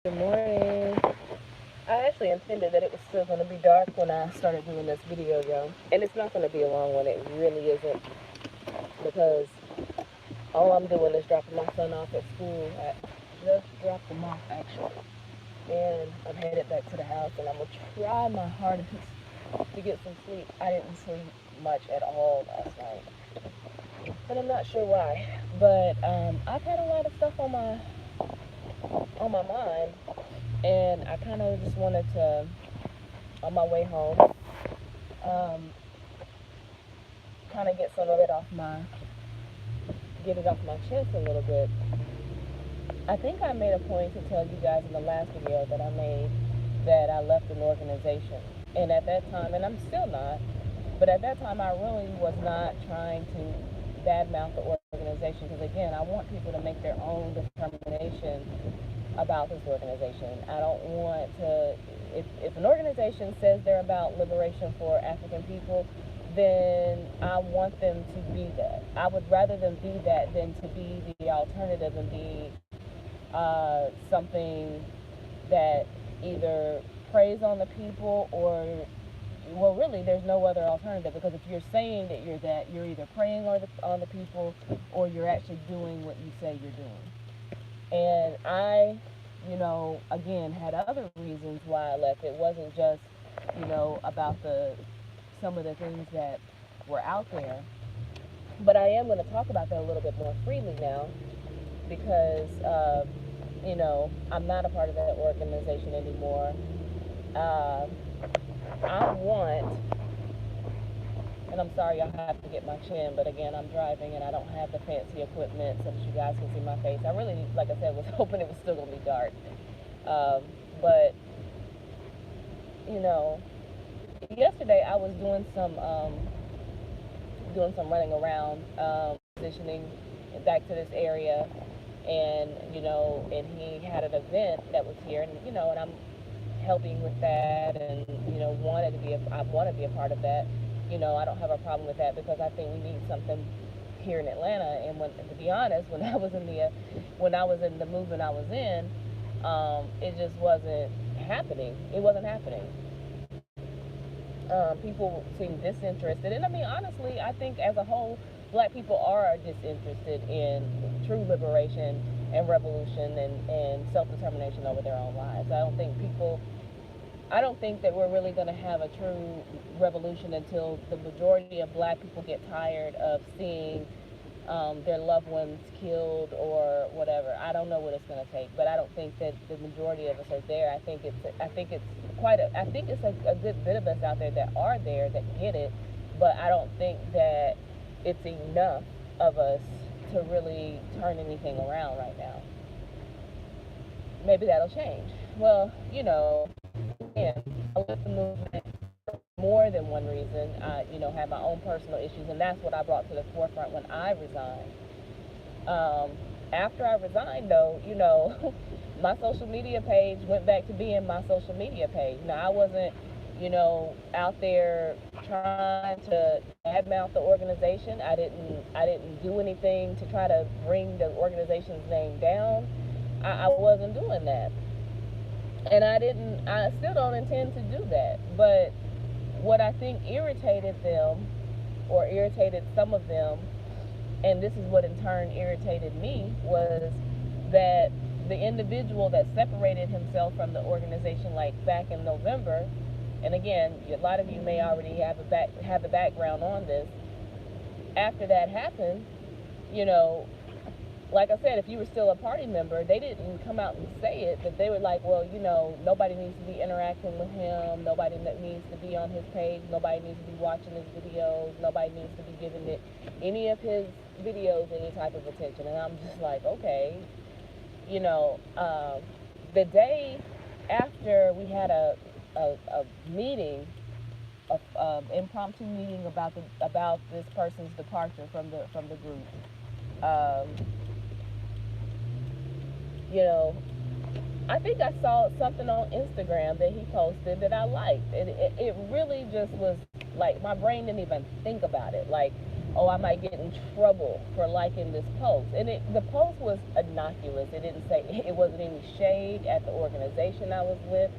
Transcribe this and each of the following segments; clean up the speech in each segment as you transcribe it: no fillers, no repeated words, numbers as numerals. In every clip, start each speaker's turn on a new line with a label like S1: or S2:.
S1: Good morning. I actually intended that it was still going to be dark when I started doing this video, y'all. And it's not going to be a long one. It really isn't. Because all I'm doing is dropping my son off at school. I just dropped him off, actually. And I'm headed back to the house. And I'm going to try my hardest to get some sleep. I didn't sleep much at all last night. And I'm not sure why. But I've had a lot of stuff on my mind. And I kind of just wanted to, on my way home, um, kind of get it off my chest a little bit. I think I made a point to tell you guys in the last video that I made that I left an organization. And at that time, and I'm still not, but at that time I really was not trying to badmouth the organization because again, I want people to make their own determination about this organization. I don't want to, if an organization says they're about liberation for African people, then I want them to be that. I would rather them be that than to be the alternative and be something that either preys on the people or, well, really, there's no other alternative because if you're saying that you're that, you're either preying on the people or you're actually doing what you say you're doing. And I, again, had other reasons why I left. It wasn't just, about some of the things that were out there. But I am going to talk about that a little bit more freely now because, I'm not a part of that organization anymore. Uh, I want, and I'm sorry I have to get my chin, but again, I'm driving and I don't have the fancy equipment so that you guys can see my face. I really, like I said, was hoping it was still going to be dark. But, yesterday I was doing some running around, positioning back to this area, and and he had an event that was here, and I'm helping with that, and I want to be a part of that. I don't have a problem with that because I think we need something here in Atlanta. And to be honest, when I was in the movement I was in, it just wasn't happening. It wasn't happening. People seem disinterested, and I mean, honestly, I think as a whole, Black people are disinterested in true liberation and revolution and self-determination over their own lives. I don't think that we're really going to have a true revolution until the majority of Black people get tired of seeing their loved ones killed or whatever. I don't know what it's going to take, but I don't think that the majority of us are there. I think it's a good bit of us out there that are there that get it, but I don't think that it's enough of us to really turn anything around right now. Maybe that'll change. Well, again, I left the movement for more than one reason. I, had my own personal issues, and that's what I brought to the forefront when I resigned. After I resigned, though, my social media page went back to being my social media page. Now, I wasn't, out there trying to badmouth the organization. I didn't do anything to try to bring the organization's name down. I wasn't doing that. And I still don't intend to do that. But what I think irritated them, or irritated some of them, and this is what in turn irritated me, was that the individual that separated himself from the organization, like back in November, and again, a lot of you may already have a background on this. After that happened, like I said, if you were still a party member, they didn't come out and say it, but they were like, well, nobody needs to be interacting with him, nobody needs to be on his page, nobody needs to be watching his videos, nobody needs to be giving it any of his videos any type of attention. And I'm just like, okay, the day after we had a meeting, impromptu meeting about this person's departure from the group. Um, I think I saw something on Instagram that he posted that I liked. It really just was like my brain didn't even think about it. Like oh, I might get in trouble for liking this post. And the post was innocuous. It didn't say, it wasn't any shade at the organization I was with.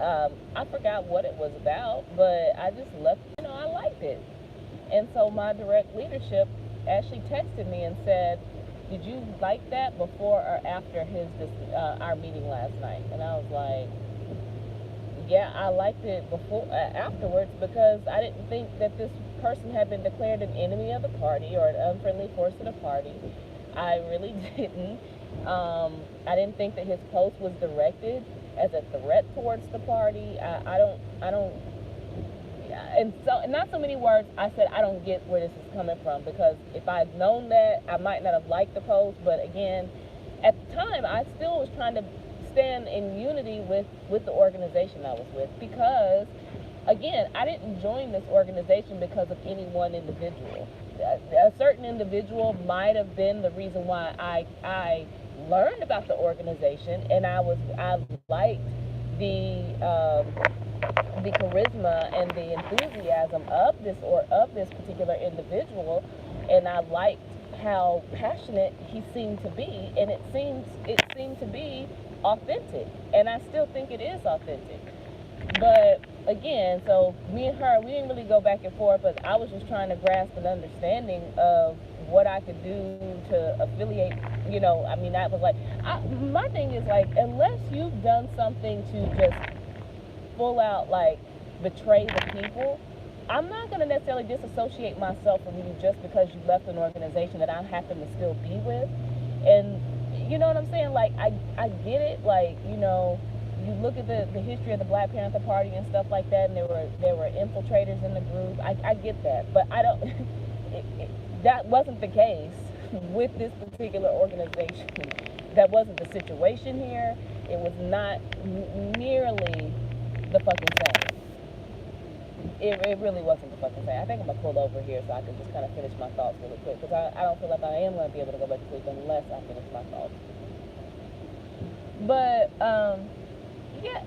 S1: I forgot what it was about, but I just left, I liked it. And so my direct leadership actually texted me and said, did you like that before or after our meeting last night? And I was like, yeah, I liked it before, afterwards, because I didn't think that this person had been declared an enemy of the party or an unfriendly force of the party. I really didn't. I didn't think that his post was directed as a threat towards the party. I don't, and so, in not so many words, I said I don't get where this is coming from, because if I'd known that, I might not have liked the post. But again, at the time, I still was trying to stand in unity with the organization I was with, because again, I didn't join this organization because of any one individual. A certain individual might have been the reason why I learned about the organization, and I liked the charisma and the enthusiasm of this particular individual, and I liked how passionate he seemed to be, and it seemed to be authentic, and I still think it is authentic. But again, so me and her, we didn't really go back and forth, but I was just trying to grasp an understanding of what I could do to affiliate. I mean, that was like, my thing is like, unless you've done something to just full out like betray the people, I'm not going to necessarily disassociate myself from you just because you left an organization that I happen to still be with. And you know what I'm saying? Like, I get it. Like, you look at the history of the Black Panther Party and stuff like that, and there were infiltrators in the group. I get that, but I don't. That wasn't the case with this particular organization. That wasn't the situation here. It was not nearly the fucking same. It really wasn't the fucking same. I think I'm gonna pull over here so I can just kind of finish my thoughts really quick, because I don't feel like I am gonna be able to go back to sleep unless I finish my thoughts. But yeah,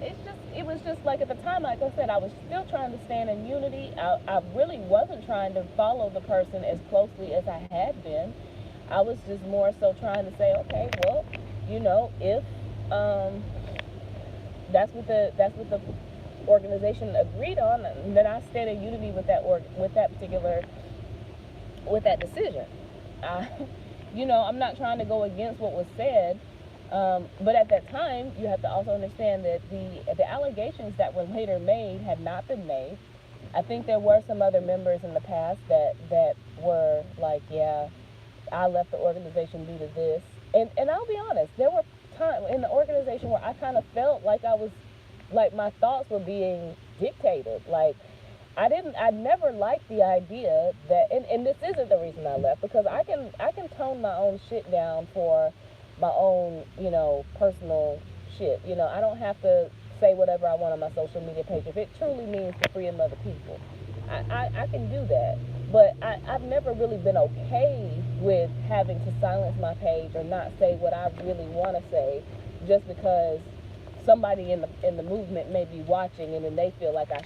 S1: it was just like, at the time, like I said, I was still trying to stand in unity. I really wasn't trying to follow the person as closely as I had been. I was just more so trying to say, okay, well, if that's what the organization agreed on, then I stand in unity with that decision. I'm not trying to go against what was said. But at that time, you have to also understand that the allegations that were later made had not been made. I think there were some other members in the past that were like, yeah, I left the organization due to this. And I'll be honest, there were times in the organization where I kind of felt like my thoughts were being dictated. Like, I never liked the idea that, and this isn't the reason I left, because I can tone my own shit down for my own, personal shit. I don't have to say whatever I want on my social media page if it truly means the freedom of the people. I can do that. But I've never really been okay with having to silence my page or not say what I really want to say just because somebody in the movement may be watching, and then they feel like I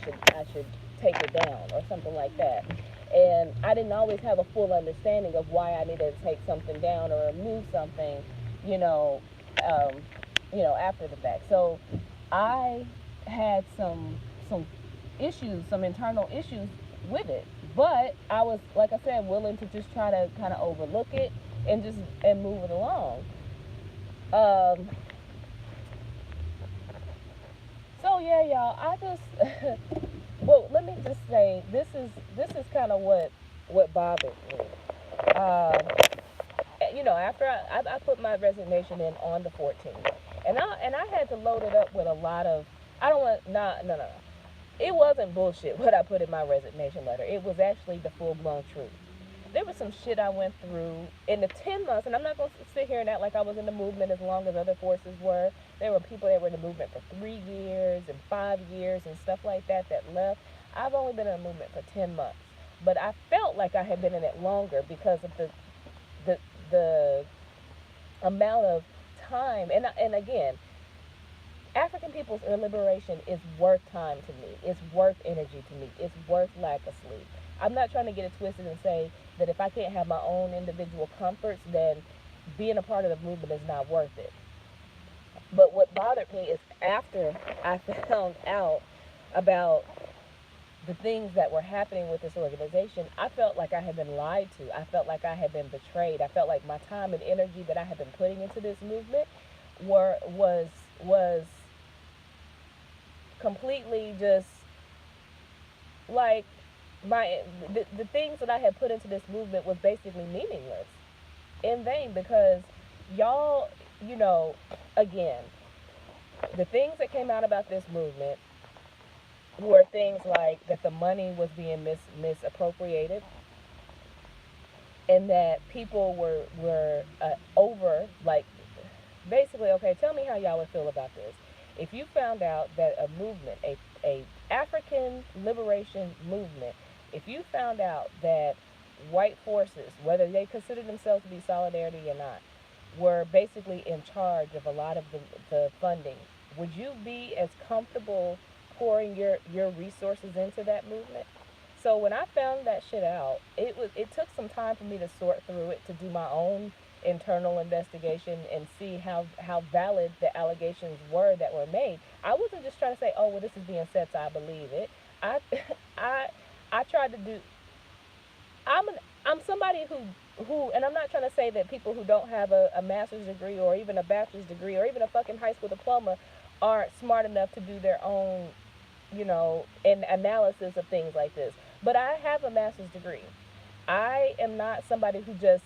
S1: should take it down or something like that. And I didn't always have a full understanding of why I needed to take something down or remove something, after the fact. So I had some issues, some internal issues with it. But I was, like I said, willing to just try to kind of overlook it and move it along. So yeah, y'all, I just well, let me just say, this is kind of what bothered me. After I put my resignation in on the 14th, and I had to load it up with a lot of, I don't want, no. It wasn't bullshit what I put in my resignation letter. It was actually the full-blown truth. There was some shit I went through in the 10 months, and I'm not going to sit here and act like I was in the movement as long as other forces were. There were people that were in the movement for 3 years and 5 years and stuff like that left. I've only been in the movement for 10 months. But I felt like I had been in it longer because of the amount of time. And again, African people's liberation is worth time to me. It's worth energy to me. It's worth lack of sleep. I'm not trying to get it twisted and say that if I can't have my own individual comforts, then being a part of the movement is not worth it. But what bothered me is after I found out about the things that were happening with this organization, I felt like I had been lied to. I felt like I had been betrayed. I felt like my time and energy that I had been putting into this movement was completely just like the things that I had put into this movement was basically meaningless, in vain, because y'all, you know, again, the things that came out about this movement were things like that the money was being misappropriated, and that people were over, like, basically, okay, tell me how y'all would feel about this if you found out that a movement, a African liberation movement, if you found out that white forces, whether they consider themselves to be solidarity or not, were basically in charge of a lot of the funding, would you be as comfortable pouring your resources into that movement? So when I found that shit out, it took some time for me to sort through it, to do my own internal investigation and see how valid the allegations were that were made. I wasn't just trying to say, oh well, this is being said so I believe it. I I I tried to do. I'm an, I'm somebody who, and I'm not trying to say that people who don't have a master's degree or even a bachelor's degree or even a fucking high school diploma aren't smart enough to do their own, an analysis of things like this. But I have a master's degree. I am not somebody who just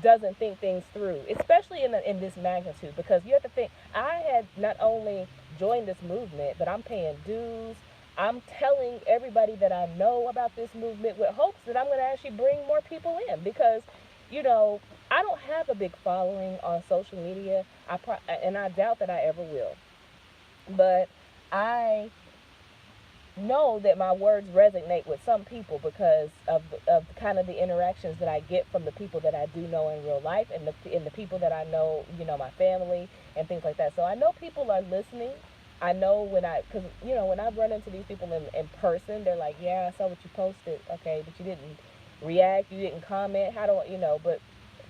S1: doesn't think things through, especially in this magnitude, because you have to think, I had not only joined this movement, but I'm paying dues. I'm telling everybody that I know about this movement with hopes that I'm going to actually bring more people in, because, you know, I don't have a big following on social media, and I doubt that I ever will. But I know that my words resonate with some people because of kind of the interactions that I get from the people that I do know in real life, and the people that I know, my family and things like that. So I know people are listening. I know because when I've run into these people in person, they're like, yeah, I saw what you posted, okay, but you didn't react, you didn't comment. How do I, but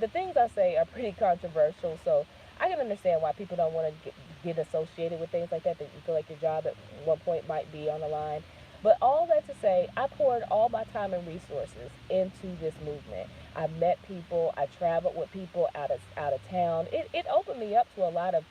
S1: the things I say are pretty controversial, so I can understand why people don't want to get associated with things like that you feel like your job at one point might be on the line. But all that to say, I poured all my time and resources into this movement. I met people, I traveled with people out of town. It opened me up to a lot of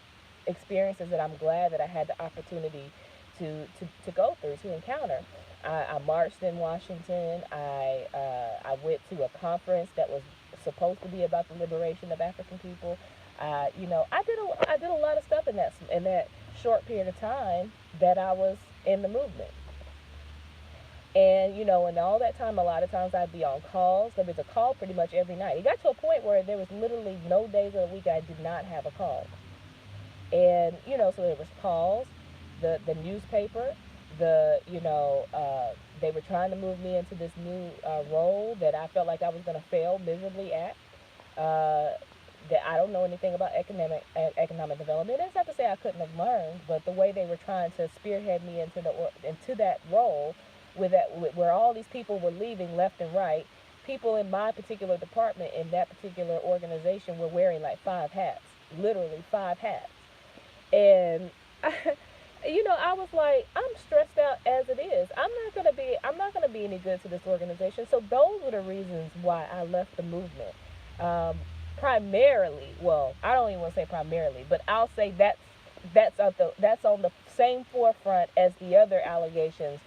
S1: experiences that I'm glad that I had the opportunity to go through, to encounter. I marched in Washington. I went to a conference that was supposed to be about the liberation of African people. I did a lot of stuff in that short period of time that I was in the movement. And in all that time, a lot of times I'd be on calls. There was a call pretty much every night. It got to a point where there was literally no days of the week I did not have a call. And so there was calls, the newspaper, they were trying to move me into this new role that I felt like I was going to fail miserably at. Uh, that I don't know anything about economic development. It's not to say I couldn't have learned, but the way they were trying to spearhead me into that role, where all these people were leaving left and right. People in my particular department in that particular organization were wearing like 5 hats, literally 5 hats. And I was like, I'm stressed out as it is. I'm not gonna be any good to this organization. So those were the reasons why I left the movement. Um, Primarily, well, I don't even want to say primarily, but I'll say that's on the same forefront as the other allegations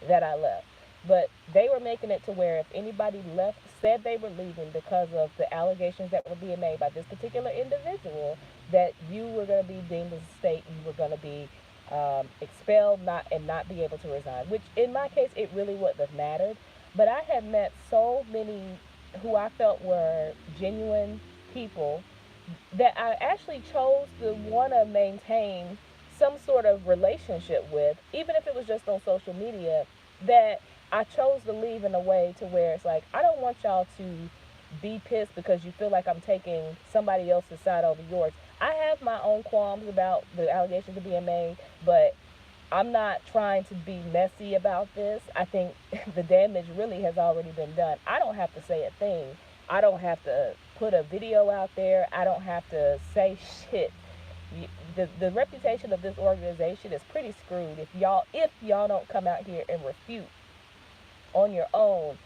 S1: that I left. But they were making it to where if anybody left, said they were leaving because of the allegations that were being made by this particular individual, that you were going to be deemed as a state, you were going to be expelled, not be able to resign. Which in my case, it really wouldn't have mattered. But I had met so many who I felt were genuine people that I actually chose to want to maintain some sort of relationship with, even if it was just on social media, that I chose to leave in a way to where it's like, I don't want y'all to be pissed because you feel like I'm taking somebody else's side over yours. I have my own qualms about the allegations being made, but I'm not trying to be messy about this. I think the damage really has already been done. I don't have to say a thing. I don't have to put a video out there. I don't have to say shit. The reputation of this organization is pretty screwed if y'all don't come out here and refute on your own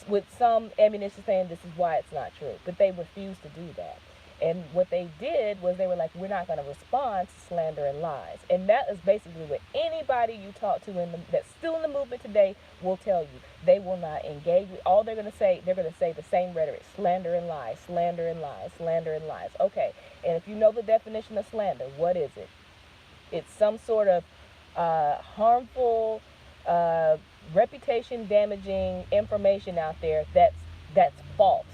S1: with some ammunition saying this is why it's not true. But they refused to do that. And what they did was they were like, we're not going to respond to slander and lies. And that is basically what anybody you talk to that's still in the movement today will tell you. They will not engage with all they're going to say the same rhetoric: slander and lies, slander and lies, slander and lies. Okay, and if you know the definition of slander, what is it? It's some sort of harmful, reputation damaging information out there that's false.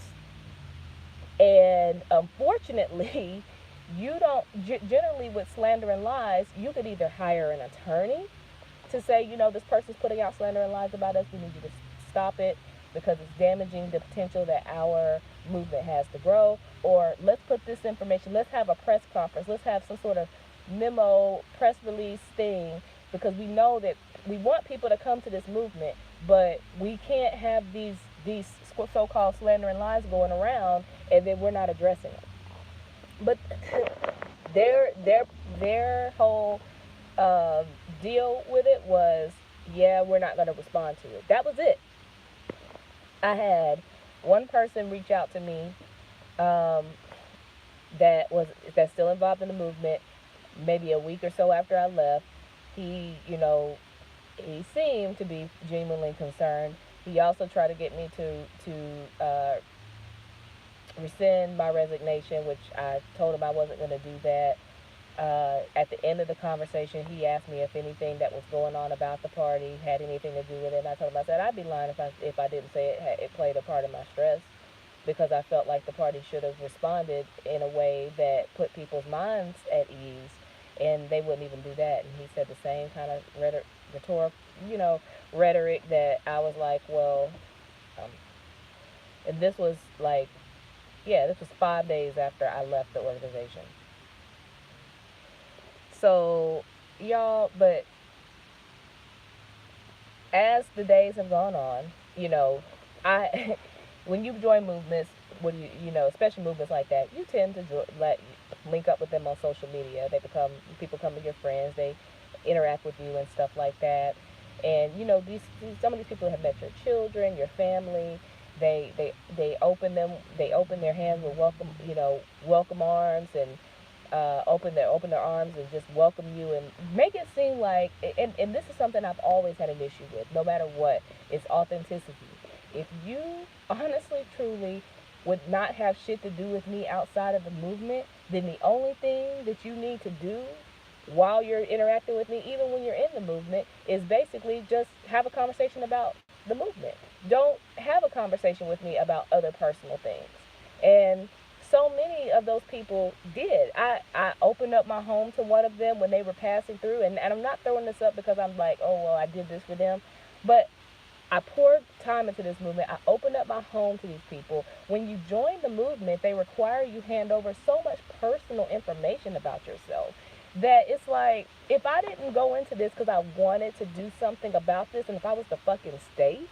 S1: And unfortunately, you don't generally with slander and lies, you could either hire an attorney to say, this person's putting out slander and lies about us. We need you to stop it because it's damaging the potential that our movement has to grow. Or let's put this information, let's have a press conference, let's have some sort of memo, press release thing, because we know that we want people to come to this movement, but we can't have these so-called slander and lies going around and then we're not addressing them. But their whole deal with it was, yeah, we're not going to respond to it. That was it. I had one person reach out to me that's still involved in the movement. Maybe a week or so after I left, he seemed to be genuinely concerned. He also tried to get me to rescind my resignation, which I told him I wasn't going to do that. At the end of the conversation, he asked me if anything that was going on about the party had anything to do with it. And I told him, I said, I'd be lying if I didn't say it played a part in my stress, because I felt like the party should have responded in a way that put people's minds at ease, and they wouldn't even do that. And he said the same kind of rhetoric that I was like, well, and this was 5 days after I left the organization. So, y'all, but as the days have gone on, when you join movements, especially movements like that, you tend to link up with them on social media. People come to your friends, they interact with you and stuff like that. And some of these people have met your children, your family. They open their hands with welcome arms, and open their arms and just welcome you and make it seem like, and this is something I've always had an issue with, no matter what, it's authenticity. If you honestly, truly would not have shit to do with me outside of the movement, then the only thing that you need to do while you're interacting with me, even when you're in the movement, is basically just have a conversation about the movement. Don't have a conversation with me about other personal things. And so many of those people did. I opened up my home to one of them when they were passing through, and I'm not throwing this up because I'm like, oh, well, I did this for them, but I poured time into this movement. I opened up my home to these people. When you join the movement, they require you hand over so much personal information about yourself that it's like, if I didn't go into this because I wanted to do something about this, and if I was the fucking state,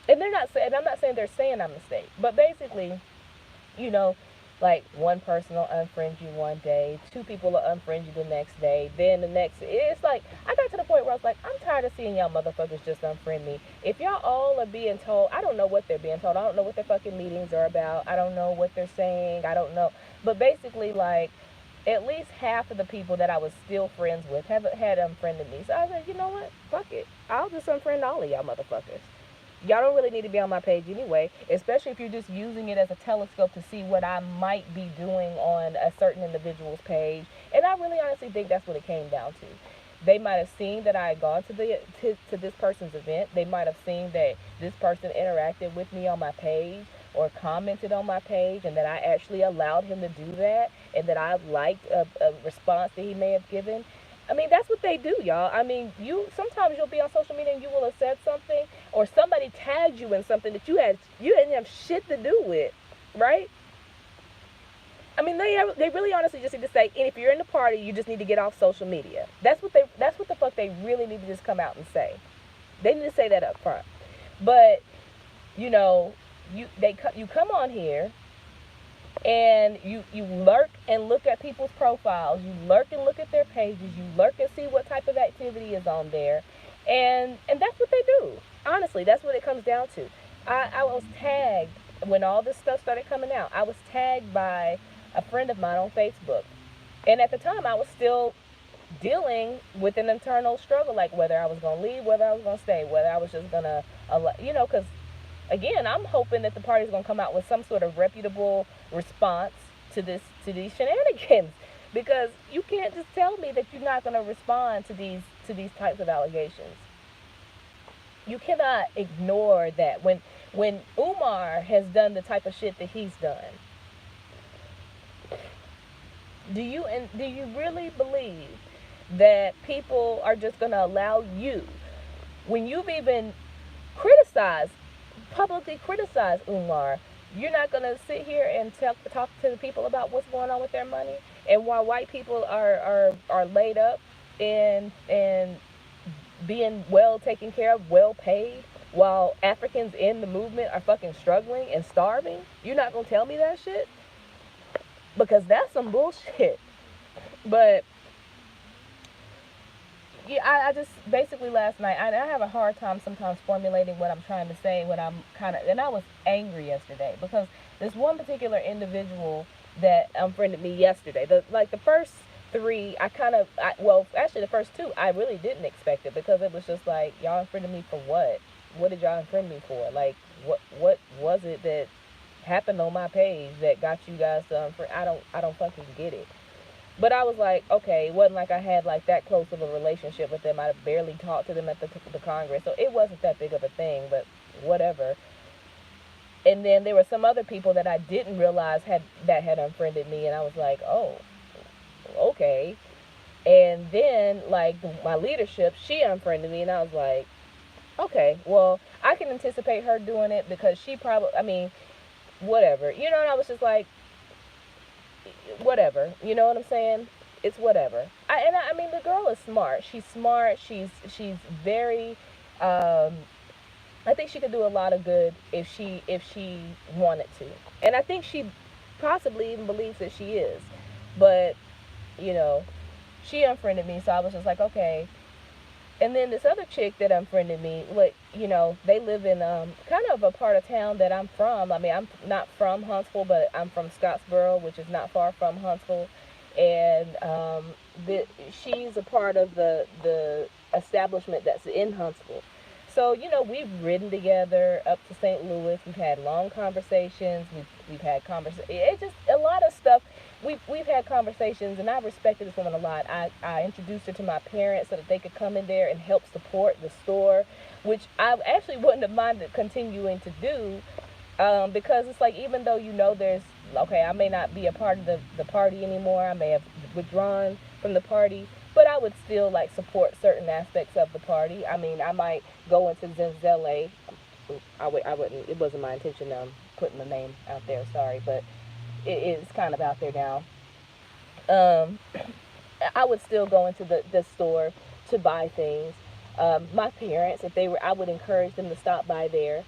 S1: and I'm not saying they're saying I'm the state, but basically, like one person will unfriend you one day, two people will unfriend you the next day, then the next, it's like, I got to the point where I was like, I'm tired of seeing y'all motherfuckers just unfriend me. If y'all all are being told, I don't know what they're being told, I don't know what their fucking meetings are about, I don't know what they're saying, I don't know, but basically, like, at least half of the people that I was still friends with had unfriended me. So I was like, you know what, fuck it, I'll just unfriend all of y'all motherfuckers. Y'all don't really need to be on my page anyway, especially if you're just using it as a telescope to see what I might be doing on a certain individual's page. And I really honestly think that's what it came down to. They might have seen that I had gone to this person's event. They might have seen that this person interacted with me on my page or commented on my page, and that I actually allowed him to do that, and that I liked a response that he may have given. I mean, that's what they do, y'all. I mean, sometimes you'll be on social media and you will have said something, or somebody tagged you in something that you didn't have shit to do with, right? I mean, they really honestly just need to say, and if you're in the party, you just need to get off social media. That's what the fuck they really need to just come out and say. They need to say that up front. But you know, you come on here and you lurk and look at people's profiles. You lurk and look at their pages. You lurk and see what type of activity is on there, and that's what they do. Honestly, that's what it comes down to. I was tagged when all this stuff started coming out. I was tagged by a friend of mine on Facebook, and at the time I was still dealing with an internal struggle, like whether I was going to leave, whether I was going to stay, whether I was just going to, because again, I'm hoping that the party's going to come out with some sort of reputable response to these shenanigans, because you can't just tell me that you're not going to respond to these types of allegations. You cannot ignore that when Umar has done the type of shit that he's done. Do you really believe that people are just going to allow you, when you've even publicly criticized Umar, you're not going to sit here and talk to the people about what's going on with their money, and while white people are laid up and being well taken care of, well paid, while Africans in the movement are fucking struggling and starving? You're not going to tell me that shit? Because that's some bullshit. But yeah, I just basically last night, I have a hard time sometimes formulating what I'm trying to say when I'm and I was angry yesterday because this one particular individual that unfriended me yesterday, the first three, actually the first two, I really didn't expect it, because it was just like, y'all unfriended me for what? What did y'all unfriend me for? Like, what was it that happened on my page that got you guys to unfriend? I don't fucking get it. But I was like, okay, it wasn't like I had like that close of a relationship with them. I barely talked to them at the Congress, so it wasn't that big of a thing, but whatever. And then there were some other people that I didn't realize had unfriended me, and I was like, oh, okay. And then like my leadership, she unfriended me, and I was like, okay, well, I can anticipate her doing it because she probably, I mean, whatever, and I was just like, whatever, you know what I'm saying? It's whatever. I mean, the girl is smart. She's smart. She's very. I think she could do a lot of good if she wanted to, and I think she possibly even believes that she is. But she unfriended me, so I was just like, okay. And then this other chick that unfriended me, they live in kind of a part of town that I'm from. I mean, I'm not from Huntsville, but I'm from Scottsboro, which is not far from Huntsville. And she's a part of the establishment that's in Huntsville. So, we've ridden together up to St. Louis. We've had long conversations. We've had it's just a lot of stuff. We've had conversations, and I respected this woman a lot. I introduced her to my parents so that they could come in there and help support the store, which I actually wouldn't have minded continuing to do, because it's like, even though I may not be a part of the party anymore, I may have withdrawn from the party, but I would still support certain aspects of the party. I mean, I might go into Zenzele. I wouldn't. It wasn't my intention. Putting the name out there. Sorry, but it's kind of out there now. I would still go into the store to buy things. My parents, if they were, I would encourage them to stop by there.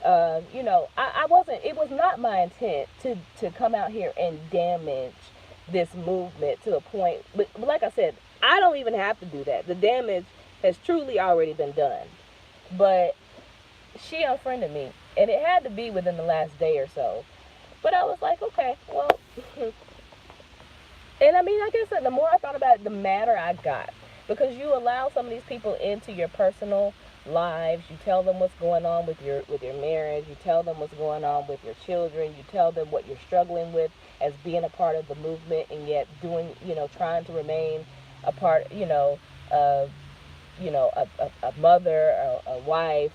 S1: I wasn't. It was not my intent to come out here and damage this movement to a point. But like I said, I don't even have to do that. The damage has truly already been done. But she unfriended me, and it had to be within the last day or so. But I was like, okay, well, and I mean, like I said, the more I thought about it, the madder I got, because you allow some of these people into your personal lives. You tell them what's going on with your marriage. You tell them what's going on with your children. You tell them what you're struggling with as being a part of the movement, and yet trying to remain a part, a mother, a wife,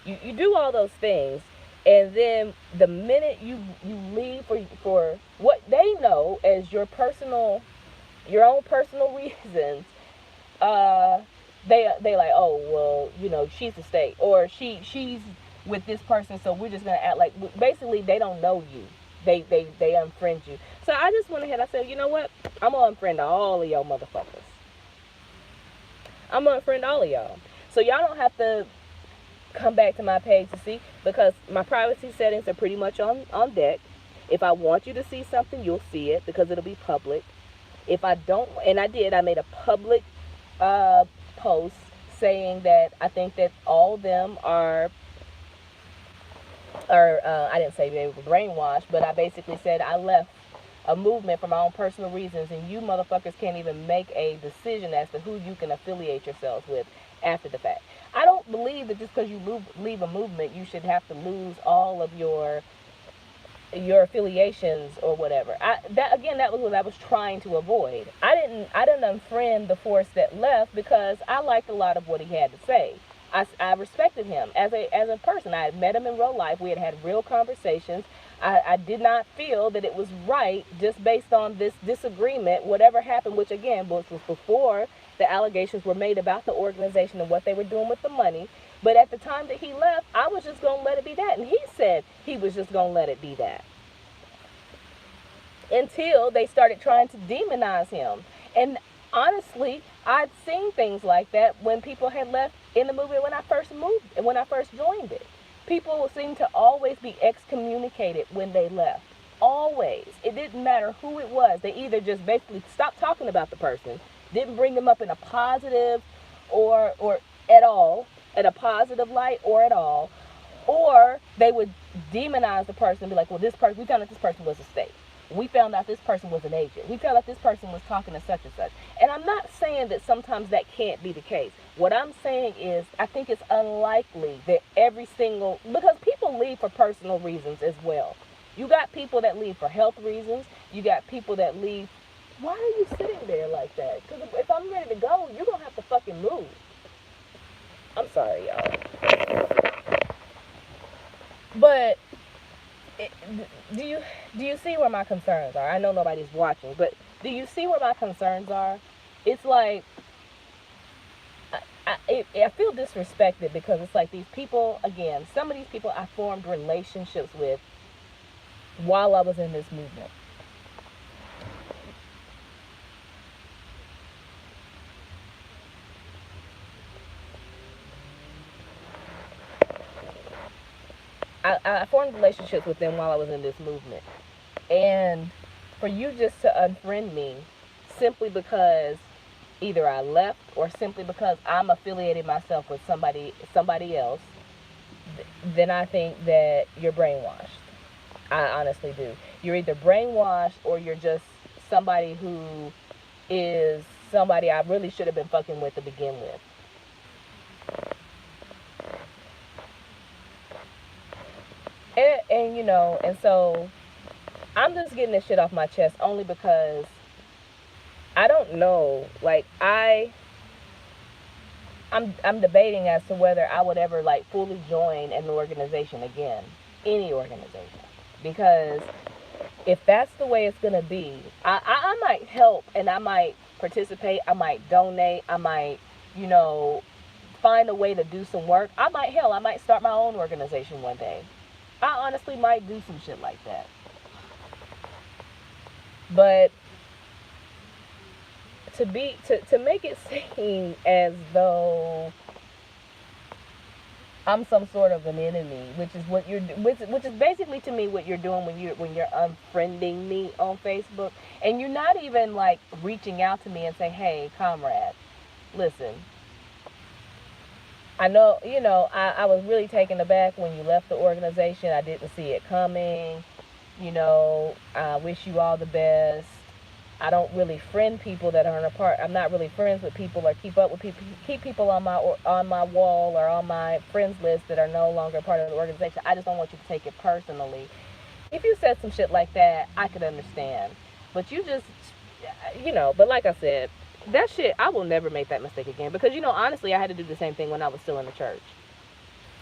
S1: you do all those things, and then the minute you leave for what they know as your own personal reasons, they like, oh, well, she's a state, or she's with this person, so we're just gonna act like, basically they don't know you. they unfriend you. So I just went ahead. I said, you know what? I'm gonna unfriend all of y'all motherfuckers. I'm gonna unfriend all of y'all. So y'all don't have to come back to my page to see, because my privacy settings are pretty much on deck. If I want you to see something, you'll see it because it'll be public. If I don't, and I made a public post saying that I think that all of them are, or I didn't say they were brainwashed, but I basically said I left a movement for my own personal reasons, and you motherfuckers can't even make a decision as to who you can affiliate yourselves with after the fact. I don't believe that just because you leave a movement, you should have to lose all of your affiliations or whatever. That was what I was trying to avoid. I didn't unfriend the force that left because I liked a lot of what he had to say. I respected him as a person. I had met him in real life. We had real conversations. I did not feel that it was right just based on this disagreement, whatever happened, which again was before the allegations were made about the organization and what they were doing with the money. But at the time that he left, I was just going to let it be that. And he said he was just going to let it be that. Until they started trying to demonize him. And honestly, I'd seen things like that when people had left in the movement when I first joined it. People seemed to always be excommunicated when they left. Always. It didn't matter who it was. They either just basically stopped talking about the person, didn't bring them up in a positive or at all, in a positive light or at all, or they would demonize the person and be like, well, this person, we found out this person was a state. We found out this person was an agent. We found out this person was talking to such and such. And I'm not saying that sometimes that can't be the case. What I'm saying is I think it's unlikely that because people leave for personal reasons as well. You got people that leave for health reasons. You got people that leave. Why are you sitting there like that? Because if I'm ready to go, you're going to have to fucking move. I'm sorry, y'all. But do you see where my concerns are? I know nobody's watching, but do you see where my concerns are? It's like I feel disrespected because it's like these people, again, some of these people I formed relationships with while I was in this movement. I formed relationships with them while I was in this movement. And for you just to unfriend me simply because either I left or simply because I'm affiliated myself with somebody else, then I think that you're brainwashed. I honestly do. You're either brainwashed or you're just somebody who is somebody I really should have been fucking with to begin with. And you know, and so I'm just getting this shit off my chest only because I don't know. Like I'm debating as to whether I would ever like fully join an organization again, any organization, because if that's the way it's gonna be, I might help and I might participate, I might donate, I might, you know, find a way to do some work. I might start my own organization one day. I honestly might do some shit like that. But to make it seem as though I'm some sort of an enemy, which is basically to me what you're doing when you're unfriending me on Facebook, and you're not even like reaching out to me and say, "Hey, comrade, listen. I know, you know, I was really taken aback when you left the organization. I didn't see it coming. You know, I wish you all the best. I don't really friend people that aren't a part. I'm not really friends with people or keep up with people, keep people on my wall or on my friends list that are no longer part of the organization. I just don't want you to take it personally. If you said some shit like that, I could understand. But you just, you know, but like I said, that shit, I will never make that mistake again. Because, you know, honestly, I had to do the same thing when I was still in the church.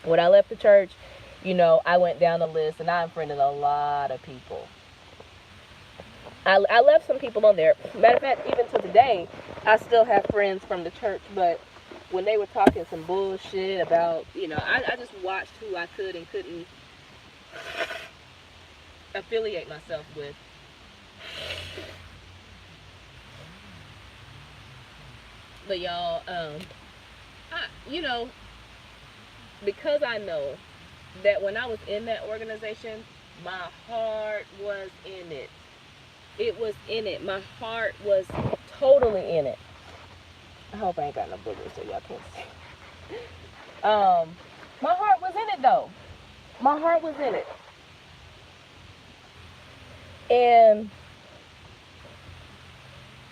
S1: When I left the church, you know, I went down the list and I unfriended a lot of people. I left some people on there. Matter of fact, even to today, I still have friends from the church. But when they were talking some bullshit about, you know, I just watched who I could and couldn't affiliate myself with. But y'all, you know, because I know that when I was in that organization, my heart was in it. It was in it. My heart was totally in it. I hope I ain't got no boogers so y'all can't see. My heart was in it though. My heart was in it. And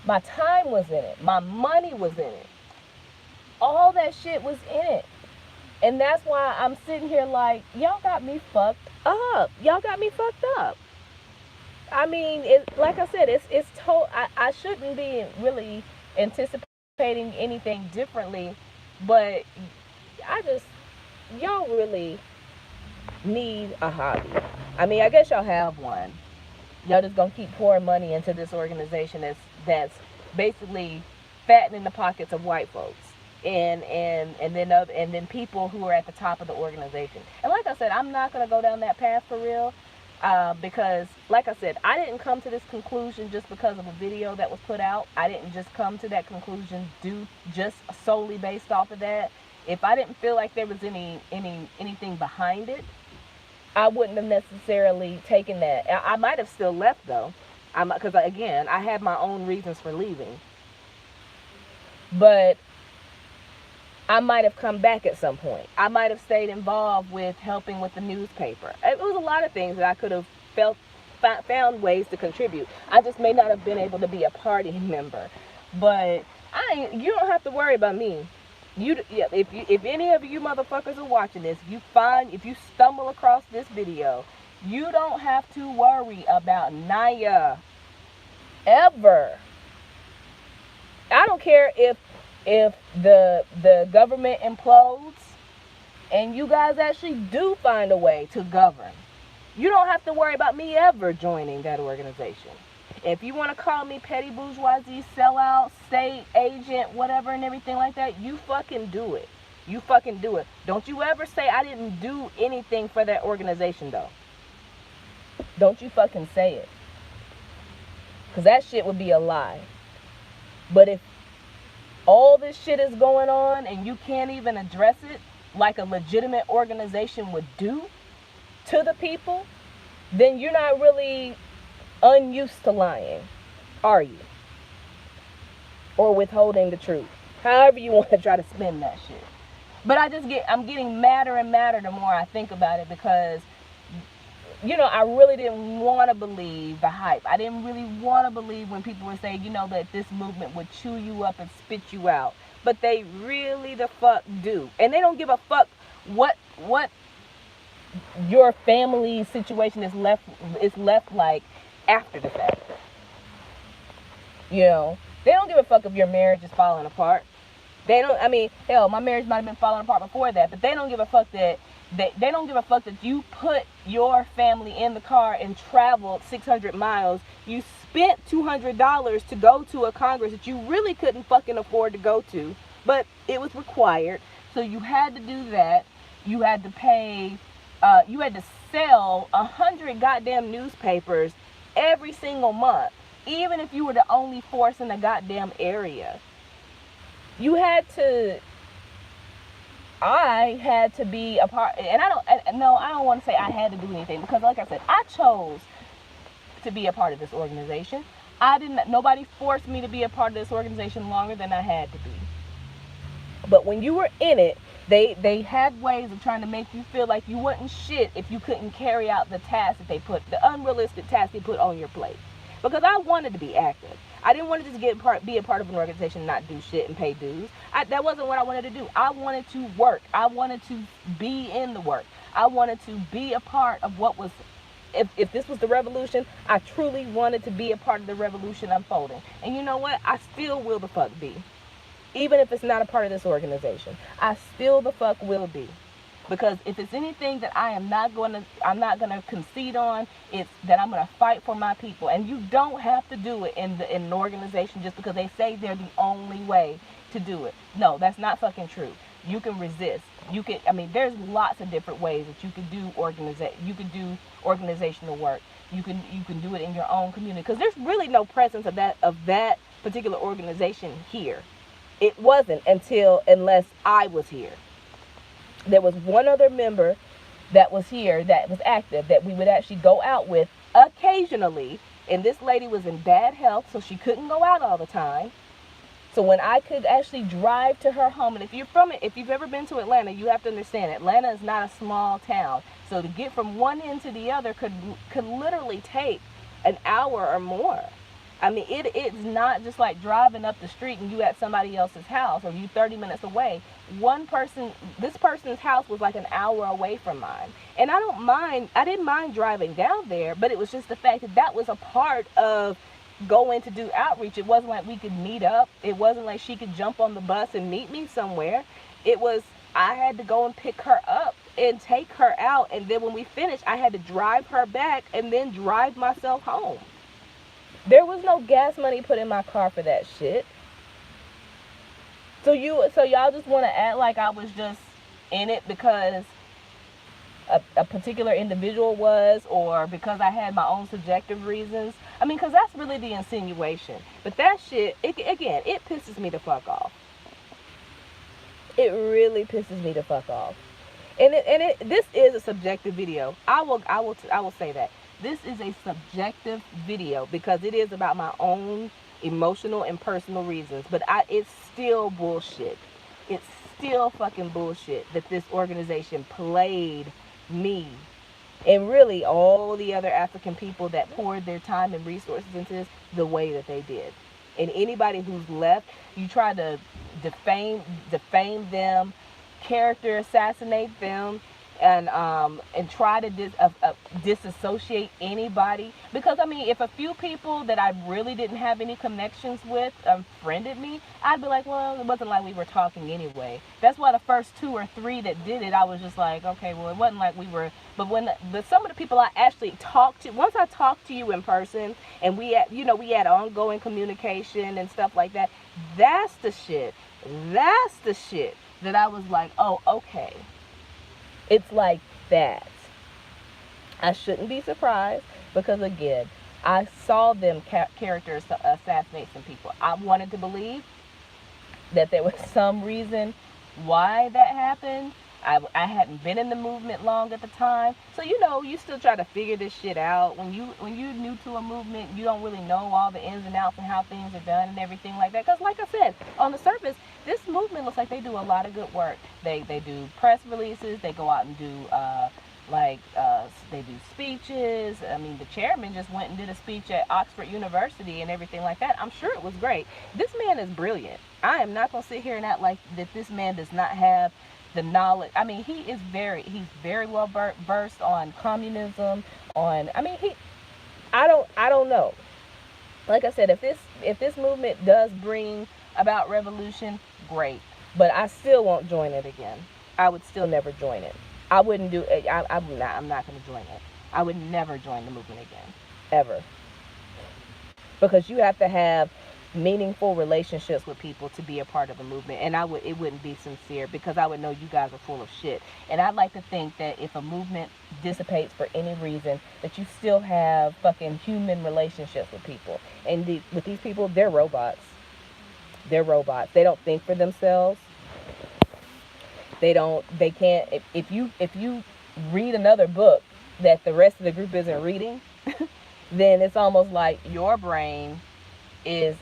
S1: my time was in it. My money was in it. All that shit was in it. And that's why I'm sitting here like, y'all got me fucked up. Y'all got me fucked up. I mean, like I said, I shouldn't be really anticipating anything differently, but y'all really need a hobby. I mean, I guess y'all have one. Y'all just gonna keep pouring money into this organization that's basically fattening the pockets of white folks. And then people who are at the top of the organization. And like I said, I'm not gonna go down that path for real, because like I said, I didn't come to this conclusion just because of a video that was put out. I didn't just come to that conclusion just solely based off of that. If I didn't feel like there was anything behind it, I wouldn't have necessarily taken that. I might have still left though, because again, I had my own reasons for leaving. But I might have come back at some point. I might have stayed involved with helping with the newspaper. It was a lot of things that I could have found ways to contribute. I just may not have been able to be a party member. But you don't have to worry about me. If any of you motherfuckers are watching this, if you stumble across this video, you don't have to worry about Naya. Ever. I don't care if the government implodes and you guys actually do find a way to govern. You don't have to worry about me ever joining that organization. If you want to call me petty bourgeoisie, sellout, state agent, whatever and everything like that, you fucking do it. You fucking do it. Don't you ever say I didn't do anything for that organization though. Don't you fucking say it. Because that shit would be a lie. But if all this shit is going on and you can't even address it like a legitimate organization would do to the people, then you're not really unused to lying, are you? Or withholding the truth. However you want to try to spin that shit. But I'm getting madder and madder the more I think about it, because I really didn't want to believe the hype. I didn't really want to believe when people were saying, that this movement would chew you up and spit you out. But they really the fuck do. And they don't give a fuck what your family situation is left like after the fact. They don't give a fuck if your marriage is falling apart. Hell, my marriage might have been falling apart before that, but they don't give a fuck that they don't give a fuck that you put your family in the car and traveled 600 miles. You spent $200 to go to a Congress that you really couldn't fucking afford to go to, but it was required. So you had to do that. You had to pay, you had to sell 100 goddamn newspapers every single month, even if you were the only force in the goddamn area. I had to be a part, and I don't want to say I had to do anything, because like I said, I chose to be a part of this organization. Nobody forced me to be a part of this organization longer than I had to be. But when you were in it, they had ways of trying to make you feel like you wasn't shit if you couldn't carry out the task that the unrealistic task they put on your plate. Because I wanted to be active. I didn't want to just be a part of an organization and not do shit and pay dues. That wasn't what I wanted to do. I wanted to work. I wanted to be in the work. I wanted to be a part of what was, if this was the revolution, I truly wanted to be a part of the revolution unfolding. And you know what? I still will the fuck be. Even if it's not a part of this organization, I still the fuck will be. Because if it's anything that I'm not going to concede on, it's that I'm going to fight for my people. And you don't have to do it in an organization just because they say they're the only way to do it. No, that's not fucking true. You can resist. You can, I mean, there's lots of different ways that you can do organizational work. You can do it in your own community, because there's really no presence of that particular organization here. It wasn't unless I was here. There was one other member that was here that was active that we would actually go out with occasionally. And this lady was in bad health, so she couldn't go out all the time. So when I could actually drive to her home, and if you've ever been to Atlanta, you have to understand Atlanta is not a small town. So to get from one end to the other could literally take an hour or more. I mean, it's not just like driving up the street and you at somebody else's house, or you 30 minutes away. This person's house was like an hour away from mine. And I didn't mind driving down there, but it was just the fact that was a part of going to do outreach. It wasn't like we could meet up. It wasn't like she could jump on the bus and meet me somewhere. It was, I had to go and pick her up and take her out. And then when we finished, I had to drive her back and then drive myself home. There was no gas money put in my car for that shit. So y'all just want to act like I was just in it because a particular individual was, or because I had my own subjective reasons. I mean, because that's really the insinuation. But that shit, it pisses me the fuck off. It really pisses me the fuck off. And this is a subjective video. I will say that. This is a subjective video because it is about my own emotional and personal reasons. But it's still bullshit. It's still fucking bullshit that this organization played me and really all the other African people that poured their time and resources into this the way that they did. And anybody who's left, you try to defame them, character assassinate them, and try to disassociate anybody. Because I mean, if a few people that I really didn't have any connections with friended me, I'd be like, well, it wasn't like we were talking anyway. That's why the first 2 or 3 that did it, I was just like, okay, well, it wasn't like we were. But some of the people I actually talked to, once I talked to you in person, and we had ongoing communication and stuff like that, that's the shit that I was like, oh, okay. It's like that. I shouldn't be surprised because, again, I saw them character assassinate some people. I wanted to believe that there was some reason why that happened. I hadn't been in the movement long at the time. So, you still try to figure this shit out. When you're new to a movement, you don't really know all the ins and outs and how things are done and everything like that. Because like I said, on the surface, this movement looks like they do a lot of good work. They do press releases. They go out and do they do speeches. I mean, the chairman just went and did a speech at Oxford University and everything like that. I'm sure it was great. This man is brilliant. I am not going to sit here and act like that this man does not have the knowledge. I mean, he's very well versed on communism, I don't know. Like I said, if this movement does bring about revolution, great. But I still won't join it again. I would still never join it. I wouldn't do it. I'm not going to join it. I would never join the movement again, ever. Because you have to have meaningful relationships with people to be a part of a movement, and it wouldn't be sincere, because I would know you guys are full of shit. And I'd like to think that if a movement dissipates for any reason, that you still have fucking human relationships with people. And with these people, they're robots. They don't think for themselves. They can't. If you read another book that the rest of the group isn't reading, then it's almost like your brain is,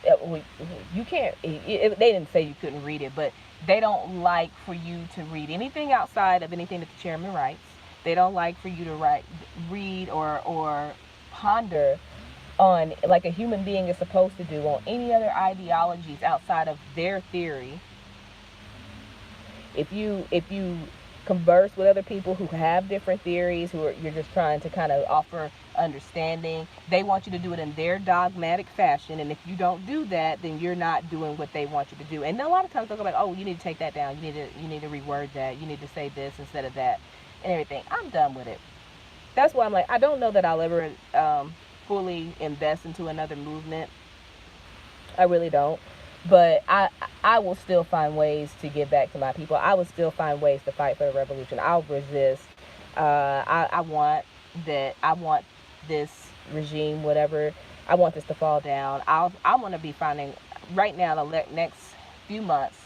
S1: you can't, they didn't say you couldn't read it, but they don't like for you to read anything outside of anything that the chairman writes. They don't like for you to read or ponder on, like a human being is supposed to do, on any other ideologies outside of their theory. If you converse with other people who have different theories, you're just trying to kind of offer understanding, they want you to do it in their dogmatic fashion. And if you don't do that, then you're not doing what they want you to do. And a lot of times they'll go like, oh, you need to take that down, you need to reword that, you need to say this instead of that, and everything. I'm done with it. That's why I'm like, I don't know that I'll ever fully invest into another movement. I really don't. But I will still find ways to give back to my people. I will still find ways to fight for the revolution. I'll resist. I want that. I want this regime, whatever. I want this to fall down. I want to be finding right now. The next few months,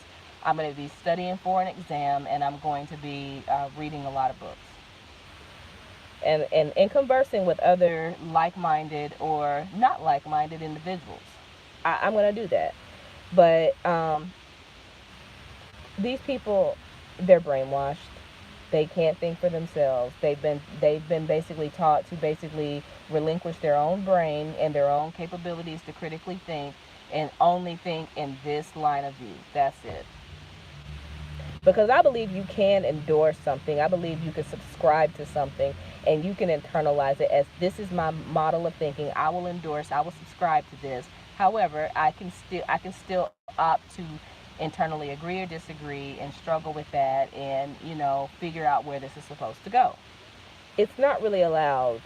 S1: I'm going to be studying for an exam, and I'm going to be reading a lot of books and conversing with other like-minded or not like-minded individuals. I'm going to do that. But these people, they're brainwashed. They can't think for themselves. They've been basically taught to basically relinquish their own brain and their own capabilities to critically think and only think in this line of view. That's it. Because I believe you can endorse something. I believe you can subscribe to something and you can internalize it as this is my model of thinking. I will endorse, I will subscribe to this. However, I can still opt to internally agree or disagree and struggle with that and, figure out where this is supposed to go. It's not really allowed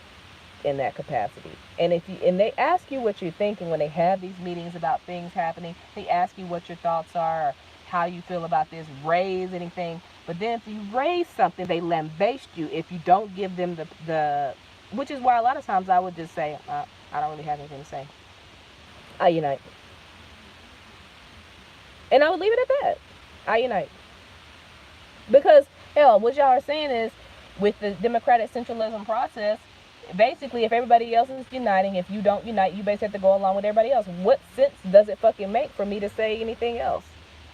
S1: in that capacity. And they ask you what you're thinking when they have these meetings about things happening. They ask you what your thoughts are, or how you feel about this, raise anything. But then if you raise something, they lambaste you if you don't give them the which is why a lot of times I would just say, I don't really have anything to say. I unite. And I would leave it at that. I unite. Because, hell, what y'all are saying is, with the democratic centralism process, basically, if everybody else is uniting, if you don't unite, you basically have to go along with everybody else. What sense does it fucking make for me to say anything else?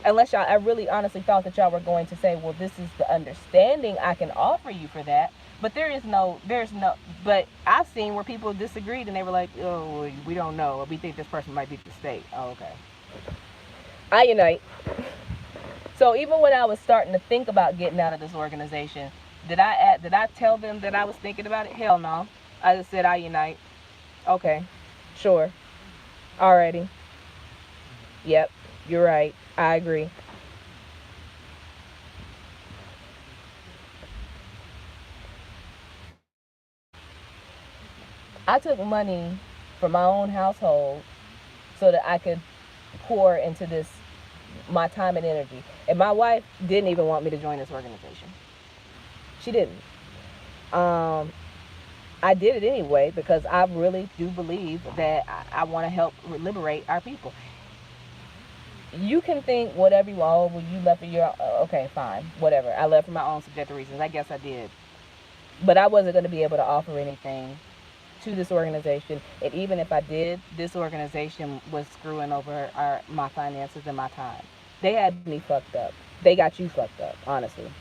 S1: Unless I really honestly thought that y'all were going to say, well, this is the understanding I can offer you for that. But but I've seen where people disagreed and they were like, oh, we don't know. We think this person might be the state. Oh, okay. I unite. So even when I was starting to think about getting out of this organization, did I tell them that I was thinking about it? Hell no. I just said I unite. Okay. Sure. Alrighty. Yep. You're right. I agree. I took money from my own household so that I could pour into this my time and energy. And my wife didn't even want me to join this organization. She didn't. Um, I did it anyway because I really do believe that I want to help liberate our people. You can think whatever you want. Well, you left for your okay, fine, whatever. I left for my own subjective reasons. I guess I did, but I wasn't going to be able to offer anything to this organization. And even if I did, this organization was screwing over my finances and my time. They had me fucked up. They got you fucked up, honestly.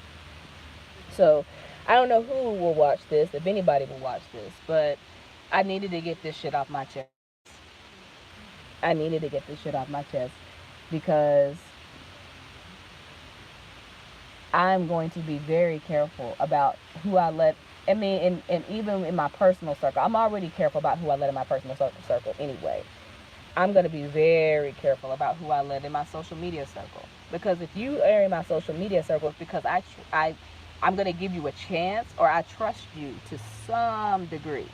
S1: So I don't know who will watch this, if anybody will watch this, but I needed to get this shit off my chest. I needed to get this shit off my chest because I'm going to be very careful about who I let. I mean, and even in my personal circle, I'm already careful about who I let in my personal circle anyway. I'm going to be very careful about who I let in my social media circle. Because if you are in my social media circle, it's because I'm going to give you a chance or I trust you to some degree.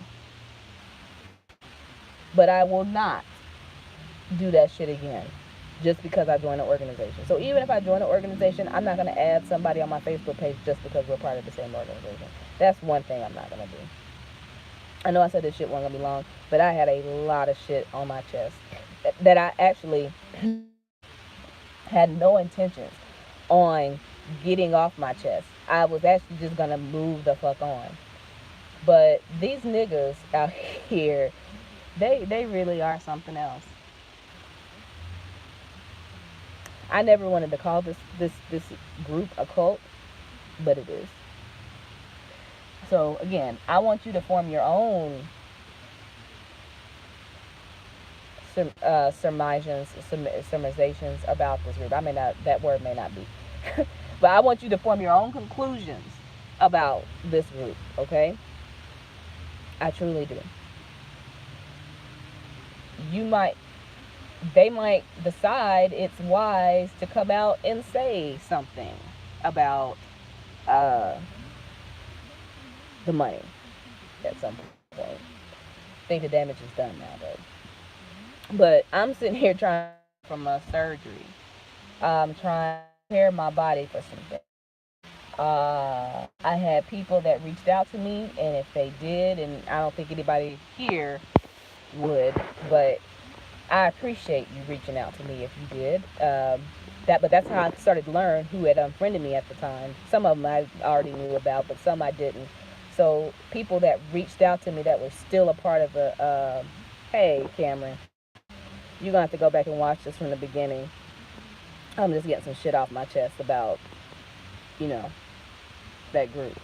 S1: But I will not do that shit again just because I joined an organization. So even if I join an organization, I'm not going to add somebody on my Facebook page just because we're part of the same organization. That's one thing I'm not going to do. I know I said this shit wasn't going to be long, but I had a lot of shit on my chest that I actually had no intentions on getting off my chest. I was actually just going to move the fuck on. But these niggas out here, they really are something else. I never wanted to call this group a cult, but it is. So again, I want you to form your own surmisations about this group. I may not, that word may not be, but I want you to form your own conclusions about this group. Okay, I truly do. They might decide it's wise to come out and say something about uh, the money at some point. I think the damage is done now, though. But I'm sitting here trying from a surgery. I'm trying to prepare my body for some things. I had people that reached out to me, and if they did, and I don't think anybody here would, but I appreciate you reaching out to me if you did. But that's how I started to learn who had unfriended me at the time. Some of them I already knew about, but some I didn't. So people that reached out to me that were still a part of the, hey Cameron, you're gonna have to go back and watch this from the beginning. I'm just getting some shit off my chest about, you know, that group.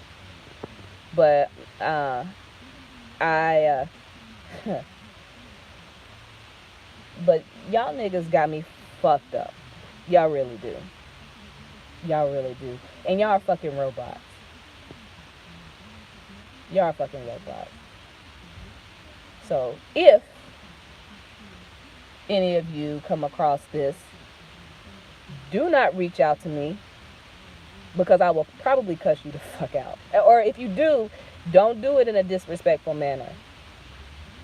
S1: But I, but y'all niggas got me fucked up. Y'all really do. Y'all really do. And y'all are fucking robots. Y'all are fucking robots. So if any of you come across this, do not reach out to me because I will probably cuss you the fuck out. Or if you do, don't do it in a disrespectful manner.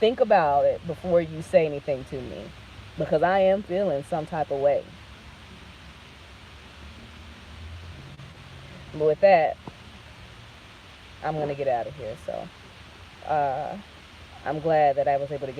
S1: Think about it before you say anything to me because I am feeling some type of way. But with that, I'm going to get out of here. So I'm glad that I was able to get